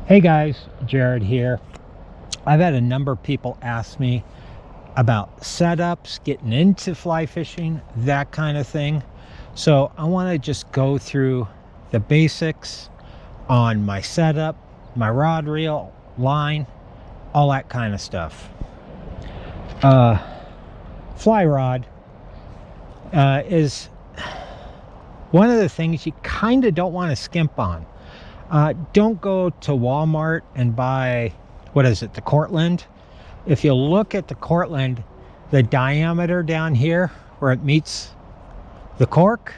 Hey guys, Jared here. I've had a number of people ask me about setups, getting into fly fishing, that kind of thing. So I want to just go through the basics on my setup, my rod, reel, line, all that kind of stuff. Fly rod is one of the things you kind of don't want to skimp on. Don't go to Walmart and buy, what is it, the Cortland. If you look at the Cortland, the diameter down here where it meets the cork,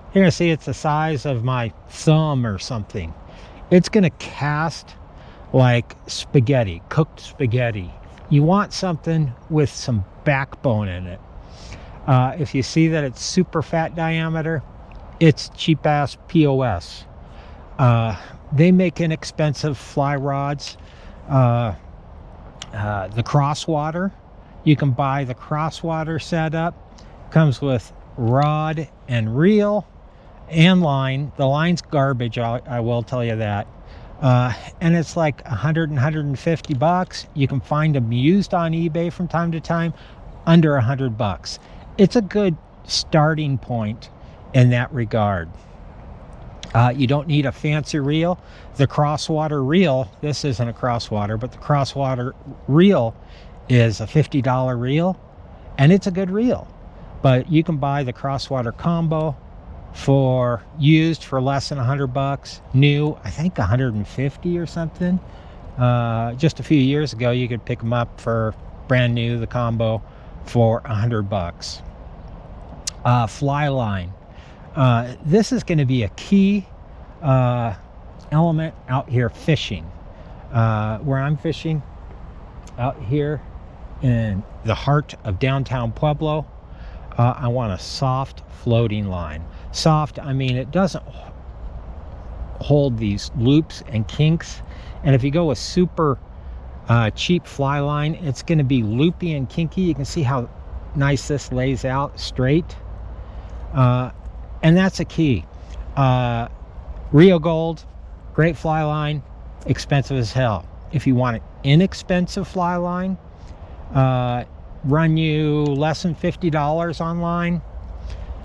you're going to see it's the size of my thumb or something. It's going to cast like spaghetti, cooked spaghetti. You want something with some backbone in it. If you see that it's super fat diameter, it's cheap ass POS. They make inexpensive fly rods. The Crosswater, you can buy the Crosswater setup. Comes with rod and reel and line. The line's garbage, I will tell you that. And it's like 100 and 150 bucks. You can find them used on eBay from time to time under 100 bucks. It's a good starting point in that regard. You don't need a fancy reel. The Crosswater reel, this isn't a Crosswater, but the Crosswater reel is a $50 reel, and it's a good reel. But you can buy the Crosswater combo for used for less than 100 bucks. New, I think 150 or something. Just a few years ago, you could pick them up for brand new, the combo, for 100 bucks. Fly line. This is going to be a key element out here fishing. Where I'm fishing out here in the heart of downtown Pueblo, I want a soft floating line. Soft, I mean, it doesn't hold these loops and kinks. And if you go with super cheap fly line, it's going to be loopy and kinky. You can see how nice this lays out straight. And that's a key. Rio Gold, great fly line, expensive as hell. If you want an inexpensive fly line, run you less than $50 online,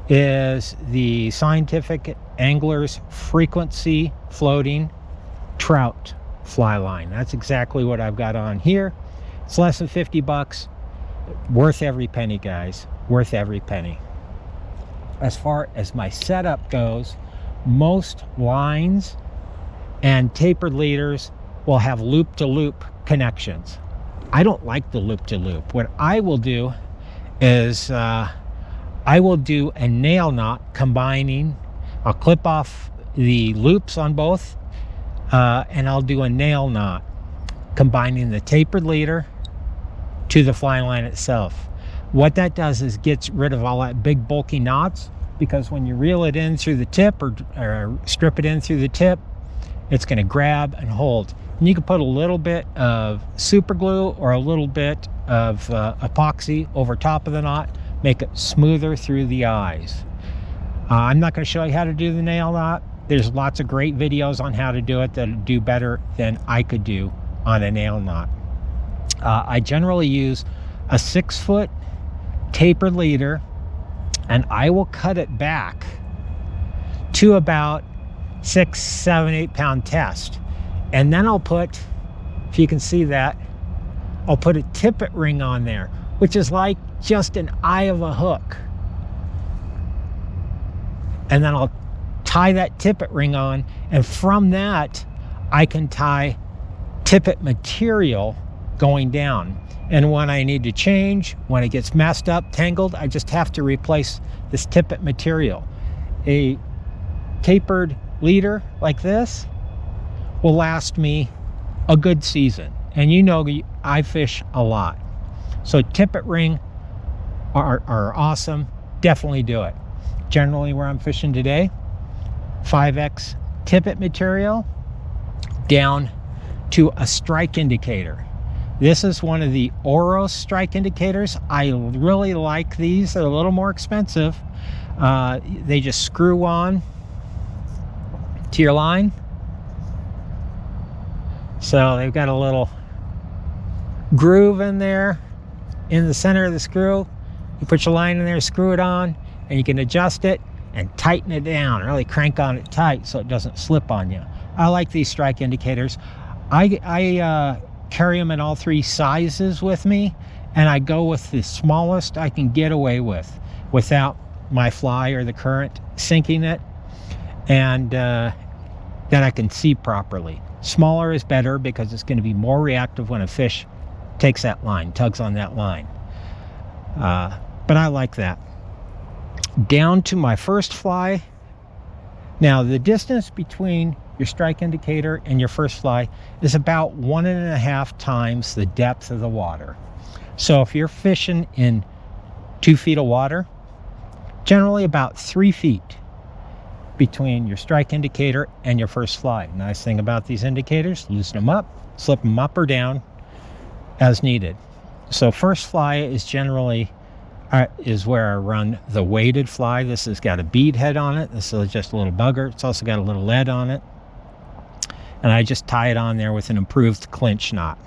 is the Scientific Anglers Frequency Floating Trout fly line. That's exactly what I've got on here. It's less than 50 bucks. Worth every penny, guys. Worth every penny. As far as my setup goes, most lines and tapered leaders will have loop-to-loop connections. I don't like the loop-to-loop. What I will do is I will do a nail knot combining. I'll clip off the loops on both and I'll do a nail knot combining the tapered leader to the fly line itself. What that does is gets rid of all that big bulky knots, because when you reel it in through the tip or strip it in through the tip, it's going to grab and hold. And you can put a little bit of super glue or a little bit of epoxy over top of the knot, make it smoother through the eyes. I'm not going to show you how to do the nail knot. There's lots of great videos on how to do it that do better than I could do on a nail knot. I generally use a 6-foot tapered leader, and I will cut it back to about 6, 7, 8 pound test. And then I'll put, if you can see that, I'll put a tippet ring on there, which is like just an eye of a hook. And then I'll tie that tippet ring on, and from that I can tie tippet material going down. And when I need to change, when it gets messed up, tangled, I just have to replace this tippet material. A tapered leader like this will last me a good season. And you know I fish a lot. So tippet ring are awesome. Definitely do it. Generally where I'm fishing today, 5X tippet material down to a strike indicator. This is one of the Oros strike indicators. I really like these. They're a little more expensive. They just screw on to your line. So they've got a little groove in there in the center of the screw. You put your line in there, screw it on, and you can adjust it and tighten it down, really crank on it tight so it doesn't slip on you. I like these strike indicators. I carry them in all 3 sizes with me, and I go with the smallest I can get away with without my fly or the current sinking it, and then I can see properly. Smaller is better because it's going to be more reactive when a fish takes that line, tugs on that line. But I like that. Down to my first fly. Now the distance between your strike indicator and your first fly is about 1.5 times the depth of the water. So if you're fishing in 2 feet of water, generally about 3 feet between your strike indicator and your first fly. Nice thing about these indicators, loosen them up, slip them up or down as needed. So first fly is generally is where I run the weighted fly. This has got a bead head on it. This is just a little bugger. It's also got a little lead on it. And I just tie it on there with an improved clinch knot.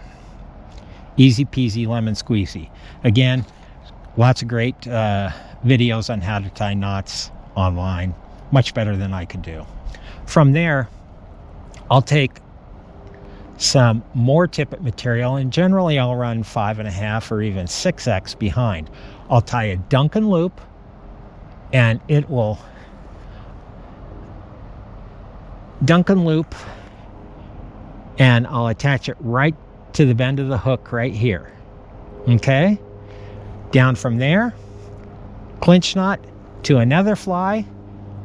Easy peasy lemon squeezy. Again, lots of great videos on how to tie knots online. Much better than I could do. From there, I'll take some more tippet material, and generally I'll run 5.5 or even 6x behind. I'll tie a Duncan loop, and it will Duncan loop, and I'll attach it right to the bend of the hook right here. Okay, down from there, clinch knot to another fly.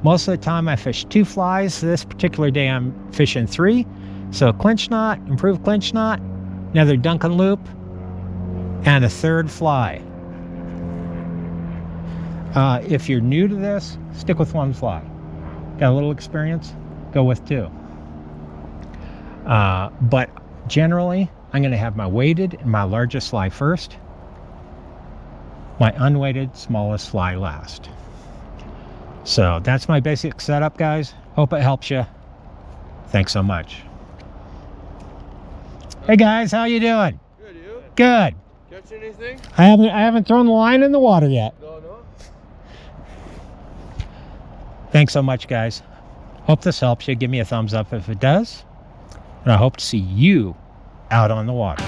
Most of the time I fish 2 flies. This particular day I'm fishing 3. So clinch knot, improved clinch knot, another Duncan loop, and a 3rd fly. If you're new to this, stick with 1 fly. Got a little experience, go with 2. But generally, I'm going to have my weighted and my largest fly first, my unweighted smallest fly last. So that's my basic setup, guys. Hope it helps you. Thanks so much. Hey guys, how you doing? Good, you? Good. Catch anything? I haven't thrown the line in the water yet. No. Thanks so much, guys. Hope this helps you. Give me a thumbs up if it does. And I hope to see you out on the water.